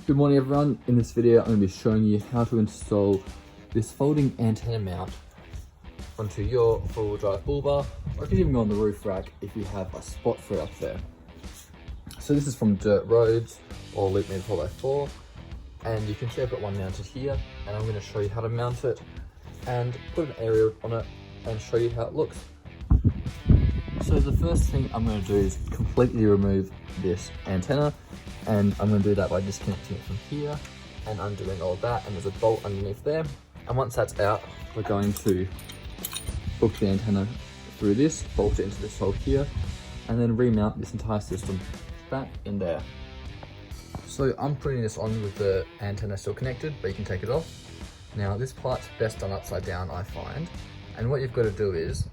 Good morning everyone. In this video I'm going to be showing you how to install this folding antenna mount onto your four-wheel drive bull bar, or it can even go on the roof rack if you have a spot for it up there. So this is from Dirt Roads or Loopman 4x4, and you can see I've got one mounted here, and I'm going to show you how to mount it and put an aerial on it and show you how it looks. So the first thing I'm going to do is completely remove this antenna, and I'm going to do that by disconnecting it from here and undoing all of that, and there's a bolt underneath there. And once that's out, we're going to hook the antenna through this, bolt it into this hole here, and then remount this entire system back in there. So I'm putting this on with the antenna still connected, but you can take it off. Now this part's best done upside down, I find, and what you've got to do is,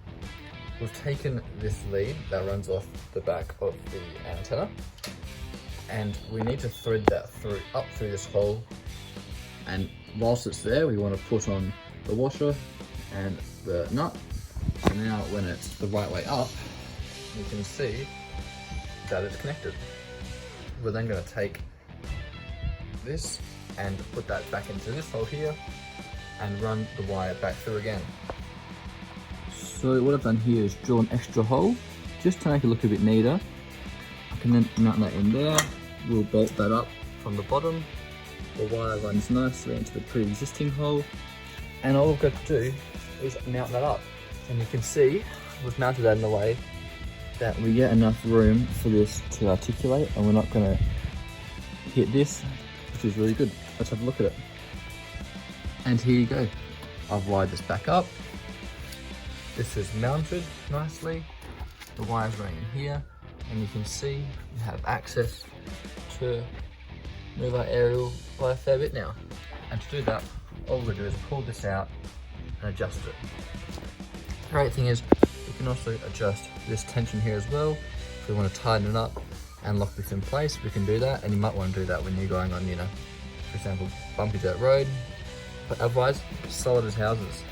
we've taken this lead that runs off the back of the antenna, and we need to thread that up through this hole, and whilst it's there we want to put on the washer and the nut. So now when it's the right way up, you can see that it's connected. We're then going to take this and put that back into this hole here and run the wire back through again. So what I've done here is drill an extra hole just to make it look a bit neater. I can then mount that in there. We'll bolt that up from the bottom. The wire runs nicely into the pre-existing hole, and all we've got to do is mount that up. And you can see we've mounted that in a way that we get enough room for this to articulate, and we're not going to hit this, which is really good. Let's have a look at it. And here you go. I've wired this back up. This is mounted nicely. The wire's running in here, and you can see we have access to move our aerial by a fair bit now. And to do that, all we're going to do is pull this out and adjust it. The great thing is we can also adjust this tension here as well. If we want to tighten it up and lock this in place, we can do that, and you might want to do that when you're going on, for example, bumpy dirt road. But otherwise, solid as houses.